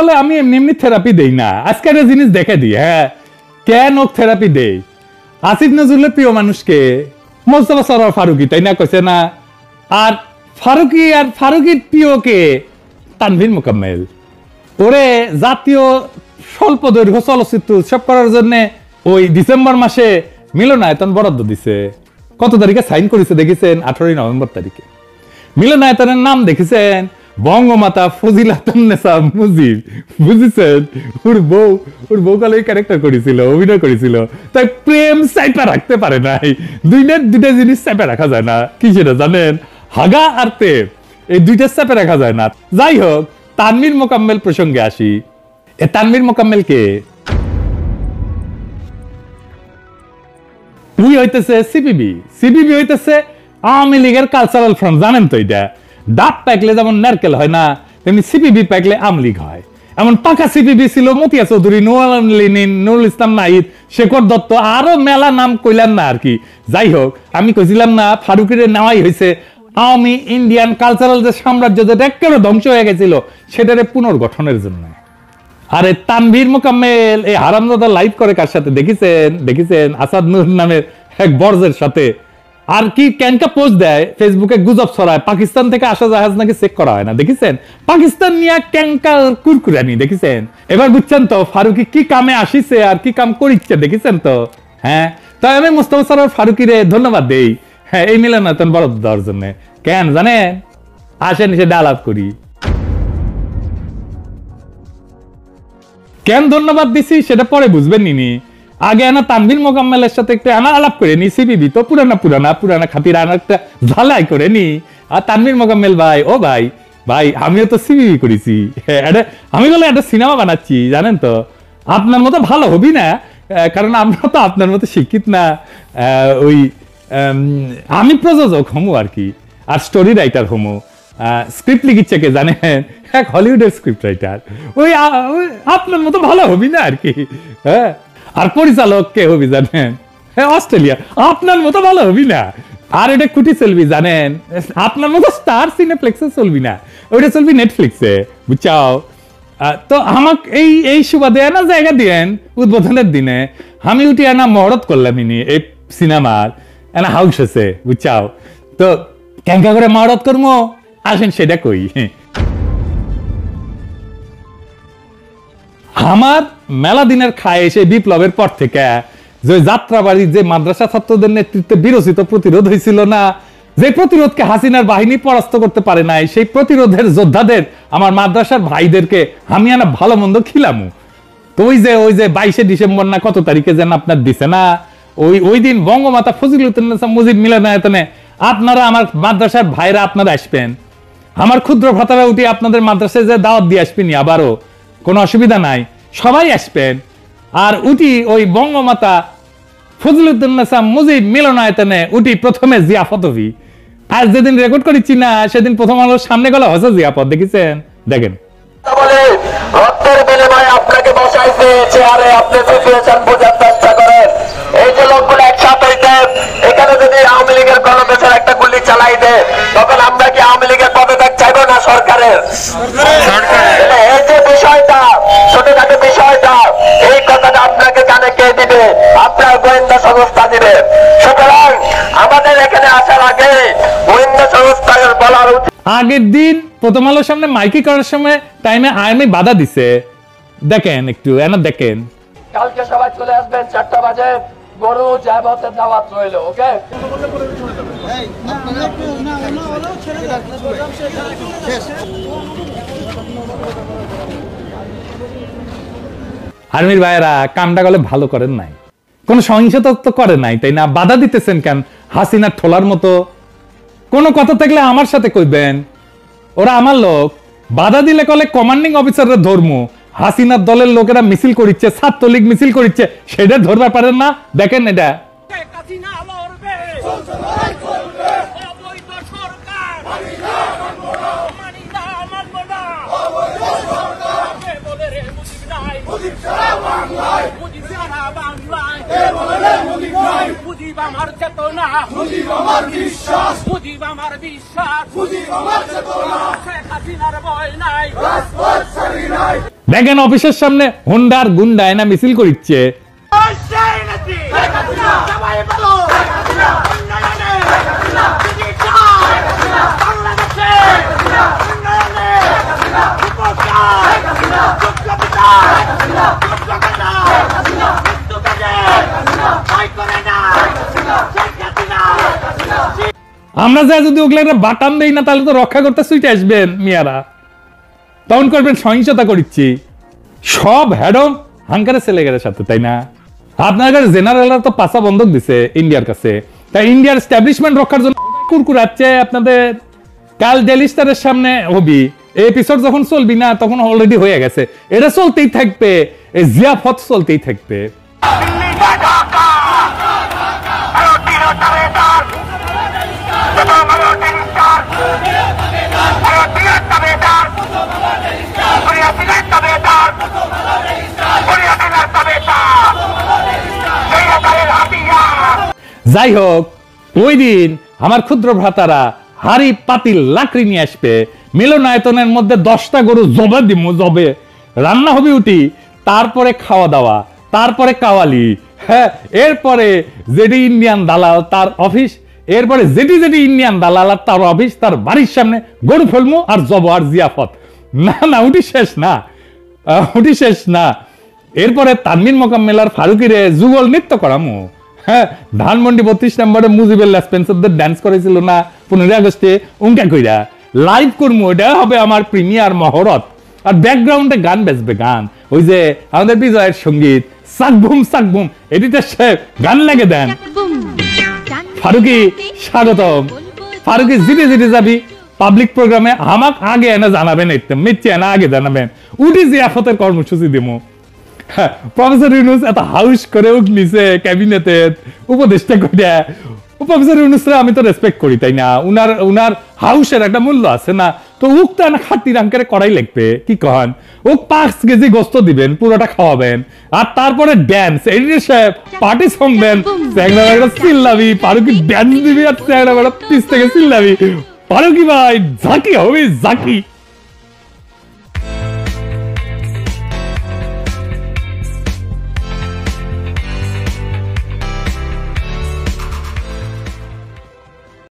সকালে আমি এমনি এমনি থেরাপি দেই না, আজকে একটা জিনিস দেখে দিই। হ্যাঁ, কেন থেরাপি দেই? আসিফ নজরুলের প্রিয় মানুষকে মোস্তফা সরোয়ার ফারুকী, তাই না, কইছে না? আর ফারুকী আর ফারুকীর প্রিয়কে তানভীর মোকাম্মেল। ওরে জাতীয় স্বল্প দৈর্ঘ্য চলচ্চিত্র উৎসব করার জন্য ওই ডিসেম্বর মাসে মিলনায়তন বরাদ্দ দিছে। কত তারিখে সাইন করেছে দেখেছেন? 18 নভেম্বর তারিখে। মিলনায়তনের নাম দেখেছেন বঙ্গমাতা ফজিলাতুন্নেসা মুজিব, বুঝেছেন? ওর বউ কালে ক্যারেক্টার করেছিল, অভিনয় করেছিল, তাই প্রেম চাইপা রাখতে পারে নাই। দুইটা জিনিস চাইপা রাখা যায় না। কি সেটা জানেন? হাগা আর প্রেম, এই দুইটা চাইপা রাখা যায় না। যাই হোক, তানভীর মোকাম্মেল প্রসঙ্গে আসি। এ তানভীর মোকাম্মেল কে? উই হইতেছে সিপিবি হইতেছে আওয়ামী লীগের কালচারাল ফ্রন্ট, জানেন তো? এটা ডাব পাকলে যেমন নারকেল হয় না, তেমনি সিপিবি পাকলে আওয়ামী লীগ হয়। এমন পাকা সিপিবি ছিল মতিয়া চৌধুরী, নুরুল ইসলাম নাহিদ, শেখর দত্ত, আরো মেলা নাম কইলাম না আর কি। যাই হোক, আমি কইছিলাম না ফারুকের নেওয়াই হয়েছে আওয়ামী ইন্ডিয়ান কালচারাল যে সাম্রাজ্য, যেটা একেবারে ধ্বংস হয়ে গেছিল, সেটারে পুনর্গঠনের জন্য। আরে তানভীর মোকাম্মেল এই হারামজাদা লাইভ করে কার সাথে দেখেছেন? আসাদ নূর নামের এক বর্জের সাথে। আর কি ক্যানকা পোস্ট দেয়, ফেসবুকে গুজব ছড়ায় পাকিস্তান থেকে আসা জাহাজ নাকি চেক করা হয় না, দেখেছেন? পাকিস্তান নিয়ে ক্যাঙ্কা কুরকুরানি, দেখেছেন? এবার বুঝছেন তো ফারুকী কি কামে আসিছে আর কি কাম করিচ্ছে, দেখেছেন তো? হ্যাঁ, তাই আমি মোস্তফা সরোয়ার ফারুকীরে ধন্যবাদ দেই, হ্যাঁ, এই মিলনায়তন বরাদ্দ দেওয়ার জন্য। কেন জানেন? আসেন সেটা আলাপ করি। কেন ধন্যবাদ দিছি সেটা পরে বুঝবেন নি। আগে আনা তানভীর মোকাম্মেলের সাথে একটু আলাপ করে নি। সিপিবি তো পুরানা খাতির আনা একটা ঝালাই করে নি। আর তানভীর মোকাম্মেল ভাই, ও ভাই আমিও তো সিপিবি করেছি, আমি বলে একটা সিনেমা বানাচ্ছি, জানেন তো? আপনার মতো ভালো হবি না, কারণ আমরা তো আপনার মতো শিক্ষিত না। ওই আমি প্রযোজক হমু আর কি, আর স্টোরি রাইটার হমু। স্ক্রিপ্ট লিখিচ্ছে কে জানেন? এক হলিউডের স্ক্রিপ্ট রাইটার। ওই আপনার মতো ভালো হবি না আর কি। হ্যাঁ, আর পরিচালক কে হবি জানেন? হ্যাঁ, অস্ট্রেলিয়া। আপনার মতো ভালো হবি না। আর এটা কুটি চলবি জানেন? আপনার মতো স্টার সিনেপ্লেক্সে চলবি না, ওইটা চলবি নেটফ্লিক্সে, বুঝছাও? তো আমাকে এই সুবাদে না জায়গা দিয়েন উদ্বোধনের দিনে, আমি উঠি না মহরত করলাম এই সিনেমার এনা হাউস আছে, বুঝছাও? তো ক্যাঙ্কা করে মহরত করবো, আসেন সেটা কই। আমার মেলা দিনের খায় সেই বিপ্লবের পর থেকে যে যাত্রাবাড়ির যে মাদ্রাসা ছাত্রদের নেতৃত্বে বিরোচিত প্রতিরোধ হয়েছিল না, যে প্রতিরোধকে হাসিনার বাহিনী পরাস্ত করতে পারে নাই, সেই প্রতিরোধের যোদ্ধাদের আমার মাদ্রাসার ভাইদেরকে আমি আনা ভালো মন্দ খিলামু। তো ওই যে 22শে ডিসেম্বর না কত তারিখে যেন আপনার দিছে না, ওই দিন বঙ্গমাতা ফজিলাতুন্নেসা মুজিব মিলনায়তনে আপনারা আমার মাদ্রাসার ভাইরা আপনারা আসবেন। আমার ক্ষুদ্র ভ্রাতারা উঠি আপনাদের মাদ্রাসায় যে দাওয়াত দিয়ে আসবেন, আবারও কোনো অসুবিধা নাই, সবাই আসবেন। আর উঠি ওই বঙ্গমাতা ফজিলাতুন্নেসা মুজিব মিলনায়তনে উঠি প্রথমে জিয়াফত হবি। আজ যেদিন রেকর্ড করেছি না, সেদিন প্রথম আলোর সামনে গেল হচ্ছে জিয়াফত, দেখেছেন? দেখেন। রক্তের বিনিময়ে আপনাকে বসাইছে চেয়ারে, আপনি সিচুয়েশন বোঝার চেষ্টা করেন। এই যে লোকগুলো একসাথে হইতে এখানে যদি আওয়ামী লীগের কলমের একটা গুলি চালাই দেয়, তখন আমরা কি আওয়ামী লীগের পদত্যাগ চাইবো না সরকারের? এই যে বিষয়টা, ছোটখাটো বিষয়টা, এই কথাটা আপনাকে কানে কে দিবে? আপনার গোয়েন্দা সংস্থা দিবে। সুতরাং আমাদের এখানে আসার আগে গোয়েন্দা সংস্থার বলার উচিত। আগের দিন প্রথম আলোর সামনে মাইকি করার সময় টাইমে আইএমএ বাধা দিছে, দেখেন একটু এনা দেখেন। কালকে সবাই চলে আসবেন 4টা বাজে, গরু জায়বাতের দাওয়াত রইল, ওকে? আর্মির ভাইয়েরা কামটা গেলে ভালো করেন নাই, কোন সহিংসতা তো করে নাই, তাই না? বাধা দিতেছেন কেন হাসিনার ঠোলার মতো? কোনো কথা থাকলে আমার সাথে কইবেন, ওরা আমার লোক। বাধা দিলে কলে কমান্ডিং অফিসাররা ধর্ম, হাসিনার দলের লোকেরা মিছিল করিচ্ছে, ছাত্রলীগ মিছিল করিচ্ছে, সেটা ধরবার পারেন না? দেখেন এটা। মুজিব আমার চেতনা, মুজিব আমার বিশ্বাস, মুজিব আমার বিশ্বাস, মুজিব আমার চেতনা। শেখ হাসিনার ভয় নাই, রাজপথ ছাড়ি নাই। দেখেন অফিসের সামনে হোন্ডার গুন্ডা এনা মিছিল করিচ্ছে। আমরা যা যদি ওগুলো একটা বাটাম দেই না তাহলে তো রক্ষা করতে সুইটে আসবেন মিয়ারা, তখন করবেন সহিংসতা করিচ্ছি। সব হ্যাডম হাঙ্কারের ছেলেগের সাথে, তাই না? আপনার কাছে জেনারেলরা তো পাশা বন্ধক দিছে ইন্ডিয়ার কাছে, তাই ইন্ডিয়ার এস্টাবলিশমেন্ট রক্ষার জন্য কুরকুরাচ্ছে আপনাদের। কাল ডেলি স্টারের সামনে হবি, এই এপিসোড যখন চলবি না তখন অলরেডি হয়ে গেছে, এটা চলতেই থাকবে, এই জিয়াফত চলতেই থাকবে। যাই হোক, ওই দিন আমার ক্ষুদ্র ভ্রাতারা হাড়ি পাতিল লাকড়ি নিয়ে আসবে, মিলনায়তনের মধ্যে 10টা গরু জবে দিমু, জবে রান্না হবে উঠি, তারপরে খাওয়া দাওয়া, তারপরে কাওয়ালি, হ্যাঁ, এরপরে যেটি ইন্ডিয়ান দালাল তার অফিস, এরপরে যেটি ইন্ডিয়ান দালাল তার অফিস, তার বাড়ির সামনে গরু ফেলমু আর জব আর জিয়াফত। না না, উঠি শেষ না, উঠি শেষ না। এরপরে তানভীর মোকাম্মেল আর ফারুকিরে যুগল নৃত্য করামু। হ্যাঁ, ধানমন্ডি 32 নম্বরে মুজিবের স্পেন্সারদের ডান্স করেছিল না 15 আগস্টে, উনকা কইরা লাইভ করমু, এটা হবে আমার প্রিমিয়ার মহরত। আর ব্যাকগ্রাউন্ডে গান বেজবে, গান ওই যে আমাদের বিজয়ের সঙ্গীত সাকবুম সাকবুম, এডিটর সাহেব গান লাগে দেন। ফারুকি স্বাগতম। ফারুকি জিতে যাবি পাবলিক প্রোগ্রামে, আমাক আগে এনে জানাবেন, একদম মিথ্যে এনে আগে জানাবেন, উঠি জিয়াফতের কর্মসূচি দিমু। প্রফেসর ইউনুস এত হাউস করে নিছে ক্যাবিনেটে উপদেষ্টা করে, প্রফেসর ইউনুসরা আমি তো রেসপেক্ট করি, তাই না? উনার হাউসের একটা মূল্য আছে না, তো উক তো না খাতি রাঙ্কের করাই লাগবে, কি কন? ওক 5 কেজি গোস্ত দিবেন, পুরোটা খাওয়াবেন, আর তারপরে ড্যান্স, এডিটর সাহেব পার্টি সং দেন, চ্যাংড়া বেড়া চিল্লাবি, ফারুকি ড্যান্স দিবি আর চ্যাংড়া বেড়া পিছ থেকে চিল্লাবি, ফারুকি ভাই ঝাঁকি হবে ঝাঁকি।